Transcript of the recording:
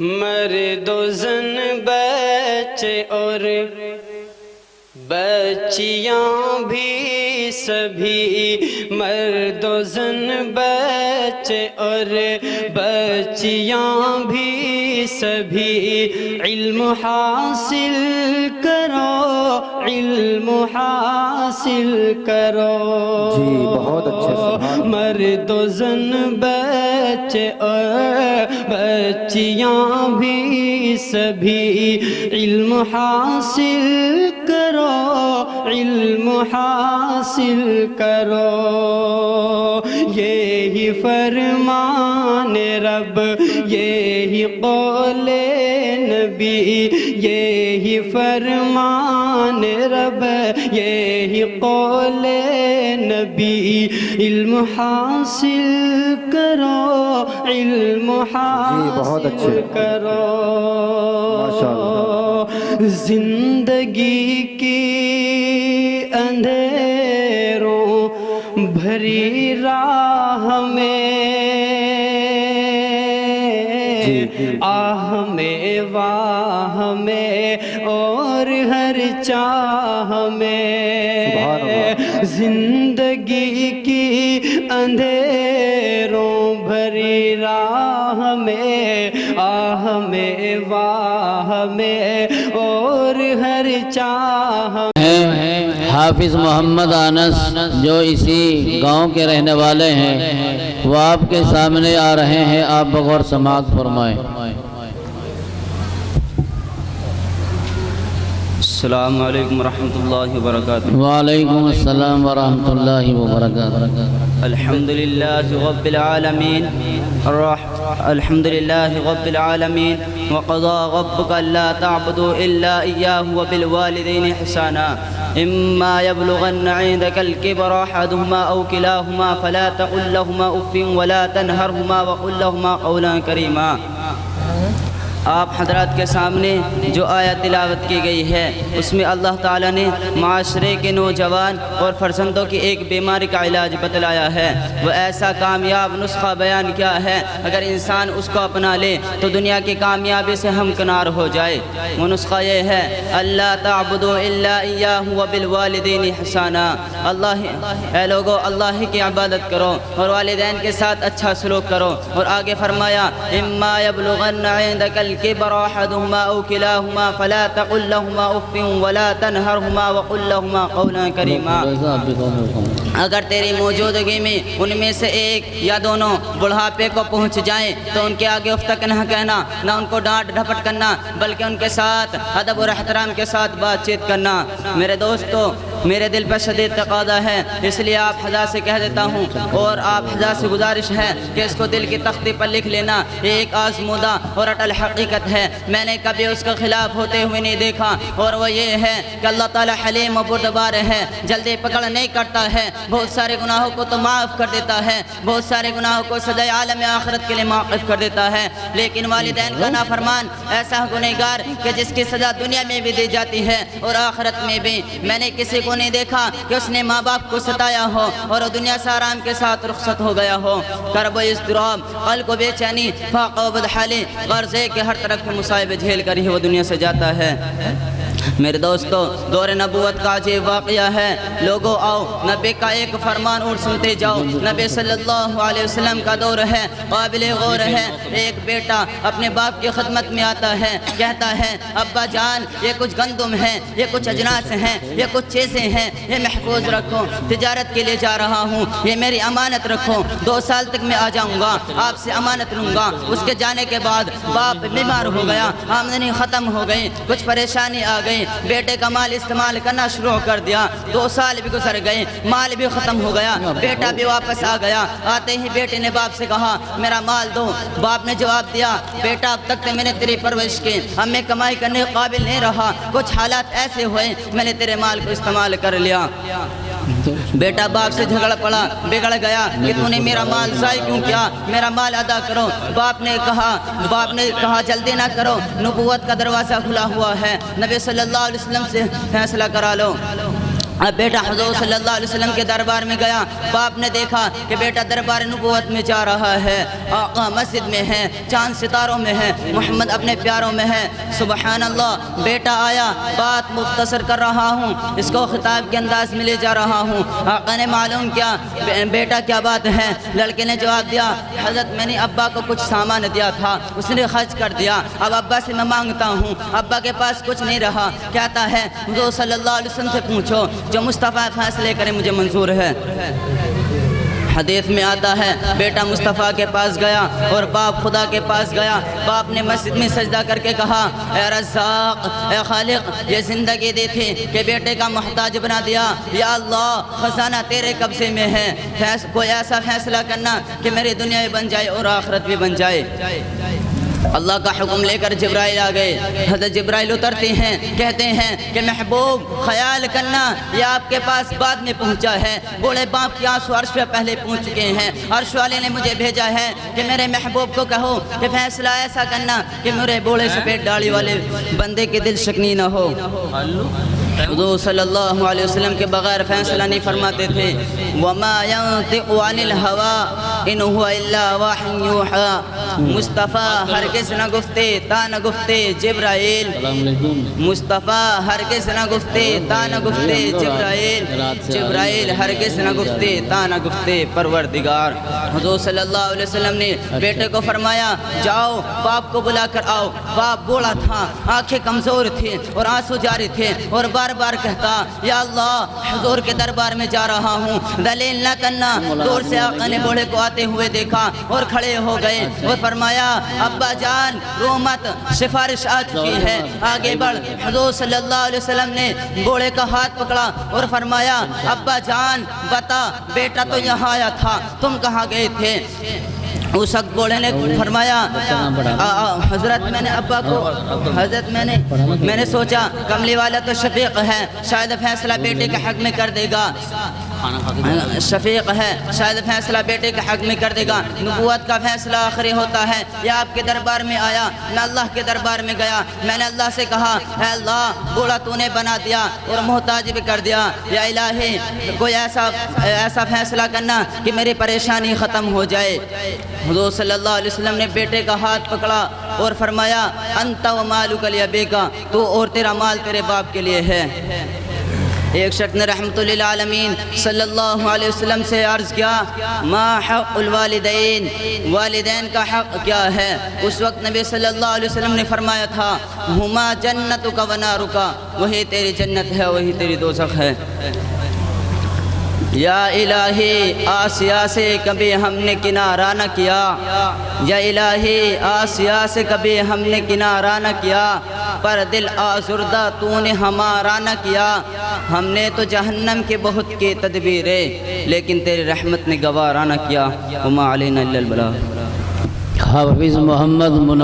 مرد و زن بچے اور بچیاں بھی سبھی، مرد و زن بچے اور بچیاں بھی سبھی، علم حاصل کرو، علم حاصل کرو۔ جی بہت اچھے، سبحان اللہ۔ مرد و زن بچے اور بچیاں بھی سبھی، علم حاصل کرو، علم حاصل کرو۔ یہی فرمان رب، یہی قول نبی، یہی فرمان رب، یہی قول نبی، علم حاصل کرو، علم حاصل کرو۔ زندگی کی اندھیروں بھری راہ میں، آہ میں واہ میں اور ہر چاہ میں، زندگی کی اندھیروں بھری راہ میں، آہ میں واہ میں اور ہر چاہ میں۔ حافظ محمد انس جو اسی گاؤں کے رہنے والے ہیں، وہ آپ کے سامنے آ رہے ہیں، آپ بغور سماعت فرمائیں۔ السلام علیکم ورحمۃ اللہ وبرکاتہ۔ وعلیکم السلام ورحمۃ اللہ وبرکاتہ۔ الحمدللہ رب العالمین، الحمدللہ رب العالمین، وقضى ربك الا تعبدوا الا اياه وبالوالدين احسانا، اما يبلغن عندك الكبر احدهما او كلاهما فلا تقل لهما اف ولا تنهرهما وقل لهما قولا كريما۔ آپ حضرات کے سامنے جو آیت تلاوت کی گئی ہے، اس میں اللہ تعالیٰ نے معاشرے کے نوجوان اور فرزندوں کی ایک بیماری کا علاج بتلایا ہے۔ وہ ایسا کامیاب نسخہ بیان کیا ہے، اگر انسان اس کو اپنا لے تو دنیا کی کامیابی سے ہمکنار ہو جائے۔ وہ نسخہ یہ ہے، اللہ تعبدوا الا ایاہ وبالوالدین احسانا، اے لوگو اللہ کی عبادت کرو اور والدین کے ساتھ اچھا سلوک کرو۔ اور آگے فرمایا، اما یبلغن عندک الكبر احدهما او كلاهما فلا تقل لهما اف ولا تنهرهما وقل لهما قولا كريما۔ اگر تیری موجودگی میں ان میں سے ایک یا دونوں بڑھاپے کو پہنچ جائیں تو ان کے آگے اف تک نہ کہنا، نہ ان کو ڈانٹ ڈھپٹ کرنا، بلکہ ان کے ساتھ ادب اور احترام کے ساتھ بات چیت کرنا۔ میرے دوستو، میرے دل پر شدید تقاضا ہے، اس لیے آپ حضرات سے کہہ دیتا ہوں اور آپ حضرات سے گزارش ہے کہ اس کو دل کی تختی پر لکھ لینا۔ یہ ایک آزمودہ اور اٹل حقیقت ہے، میں نے کبھی اس کا خلاف ہوتے ہوئے نہیں دیکھا، اور وہ یہ ہے کہ اللہ تعالیٰ حلیم و بردبار ہے، جلدی پکڑ نہیں کرتا ہے، بہت سارے گناہوں کو تو معاف کر دیتا ہے، بہت سارے گناہوں کو سزائے عالم آخرت کے لیے موقف کر دیتا ہے، لیکن والدین کا نافرمان ایسا گنہگار کہ جس کی سزا دنیا میں بھی دی جاتی ہے اور آخرت میں بھی۔ میں نے کسی کو نہیں دیکھا کہ اس نے ماں باپ کو ستایا ہو اور وہ دنیا سے آرام کے ساتھ رخصت ہو گیا ہو۔ کرب و اضطراب، قلب کو بے چینی، فاقہ و بدحالی، غرض ہے کہ ہر طرف کے مصائب جھیل کر ہی وہ دنیا سے جاتا ہے۔ میرے دوستو، دور نبوت کا عجیب واقعہ ہے۔ لوگوں آؤ، نبی کا ایک فرمان اور سنتے جاؤ۔ نبی صلی اللہ علیہ وسلم کا دور ہے، قابل غور ہے۔ ایک بیٹا اپنے باپ کی خدمت میں آتا ہے، کہتا ہے، ابا جان یہ کچھ گندم ہے، یہ کچھ اجناس ہیں، یہ کچھ چیزیں ہیں، یہ محفوظ رکھو، تجارت کے لیے جا رہا ہوں، یہ میری امانت رکھو، 2 سال تک میں آ جاؤں گا، آپ سے امانت لوں گا۔ اس کے جانے کے بعد باپ بیمار ہو گیا، آمدنی ختم ہو گئی، کچھ پریشانی آ گئی، بیٹے کا مال استعمال کرنا شروع کر دیا۔ 2 سال بھی گزر گئے، مال بھی ختم ہو گیا، بیٹا بھی واپس آ گیا۔ آتے ہی بیٹے نے باپ سے کہا، میرا مال دو۔ باپ نے جواب دیا، بیٹا اب تک تو میں نے تیری پرورش کی، اب میں کمائی کرنے کے قابل نہیں رہا، کچھ حالات ایسے ہوئے میں نے تیرے مال کو استعمال کر لیا۔ بیٹا باپ سے جھگڑ پڑا، بگڑ گیا کہ تو نے میرا مال ضائع کیوں کیا، میرا مال ادا کرو۔ باپ نے کہا جلدی نہ کرو، نبوت کا دروازہ کھلا ہوا ہے، نبی صلی اللہ علیہ وسلم سے فیصلہ کرا لو۔ اب بیٹا حضور صلی اللہ علیہ وسلم کے دربار میں گیا، باپ نے دیکھا کہ بیٹا دربار نبوت میں جا رہا ہے، آقا مسجد میں ہے، چاند ستاروں میں ہے، محمد اپنے پیاروں میں ہے، سبحان اللہ۔ بیٹا آیا، بات مختصر کر رہا ہوں، اس کو خطاب کے انداز میں لے جا رہا ہوں۔ آقا نے معلوم کیا بیٹا کیا بات ہے، لڑکے نے جواب دیا، حضرت میں نے ابا کو کچھ سامان دیا تھا، اس نے خرچ کر دیا، اب ابا سے میں مانگتا ہوں، ابا کے پاس کچھ نہیں رہا۔ کہتا ہے حضور صلی اللہ علیہ وسلم سے پوچھو، جو مصطفیٰ فیصلے کرے مجھے منظور ہے۔ حدیث میں آتا ہے بیٹا مصطفیٰ کے پاس گیا اور باپ خدا کے پاس گیا، باپ نے مسجد میں سجدہ کر کے کہا، اے رزاق، اے خالق، یہ زندگی دی تھی کہ بیٹے کا محتاج بنا دیا، یا اللہ خزانہ تیرے قبضے میں ہے، کوئی ایسا فیصلہ کرنا کہ میری دنیا بھی بن جائے اور آخرت بھی بن جائے۔ اللہ کا حکم لے کر جبرائیل آ گئے، حضرت جبرائیل اترتے ہیں، کہتے ہیں کہ محبوب خیال کرنا یہ آپ کے پاس بعد میں پہنچا ہے، بوڑھے باپ کے آنسو عرش پہ پہلے پہنچ چکے ہیں، عرش والے نے مجھے بھیجا ہے کہ میرے محبوب کو کہو کہ فیصلہ ایسا کرنا کہ میرے بوڑھے سفید داڑھی والے بندے کے دل شکنی نہ ہو۔ حضور صلی اللہ علیہ وسلم کے بغیر فیصلہ نہیں فرماتے تھے، وَمَا يَنطِقُ عَنِ الْهَوَىٰ إِنْ هُوَ إِلَّا وَحْيٌ يُوحَىٰ۔ مصطفیٰ ہرگز نہ گفتے تا نہ گفتے جبرائیل، مصطفیٰ ہرگز نہ گفتے تا نہ گفتے جبرائیل، جبرائیل ہرگز نہ گفتے تا نہ گفتے پروردگار۔ حضور صلی اللہ علیہ وسلم نے بیٹے کو فرمایا، جاؤ باپ کو بلا کر آؤ۔ باپ بوڑھا تھا، آنکھیں کمزور تھیں اور آنسو جاری تھے اور بار بار کہتا، یا اللہ حضور کے دربار میں جا رہا ہوں، دلیل نہ کرنا۔ دور سے آقا نے بوڑھے کو آتے ہوئے دیکھا اور کھڑے ہو گئے اور فرمایا، ابا جان رو مت، سفارش آ چکی ہے، آگے بڑھ۔ حضور صلی اللہ علیہ وسلم نے بوڑھے کا ہاتھ پکڑا اور فرمایا، ابا جان بتا، بیٹا تو یہاں آیا تھا، تم کہاں گئے تھے؟ اس وقت بوڑھے نے فرمایا، حضرت میں نے ابا کو، حضرت میں نے سوچا کملی والا تو شفیق ہے، شاید فیصلہ بیٹے کے حق میں کر دے گا، شفیق ہے شاید فیصلہ بیٹے کے حق میں کر دے گا، نبوت کا فیصلہ آخری ہوتا ہے۔ یا آپ کے دربار میں آیا، میں اللہ کے دربار میں گیا، میں نے اللہ سے کہا، اے اللہ بوڑھا تو نے بنا دیا اور محتاج بھی کر دیا، یا الہی کوئی ایسا فیصلہ کرنا کہ میری پریشانی ختم ہو جائے۔ حضور صلی اللہ علیہ وسلم نے بیٹے کا ہاتھ پکڑا اور فرمایا، انت و مالک لابیک، تو اور تیرا مال تیرے باپ کے لیے ہے۔ ایک شخص نے رحمت للعالمین صلی اللہ علیہ وسلم سے عرض کیا، ما حق الوالدین، والدین کا حق کیا ہے؟ اس وقت نبی صلی اللہ علیہ وسلم نے فرمایا تھا، ہما جنتک و نارک، وہی تیری جنت ہے وہی تیری دوزخ ہے۔ یا الہی آسیہ سے کبھی ہم نے کنارہ نہ کیا، یا الہی آسیہ سے کبھی ہم نے کنارہ نہ کیا، پر دل آزردہ تو نے ہمارا نہ کیا، ہم نے تو جہنم کے بہت کی تدبیریں لیکن تیری رحمت نے گوارا نہ کیا، وما علینا الا البلاغ۔ حافظ محمد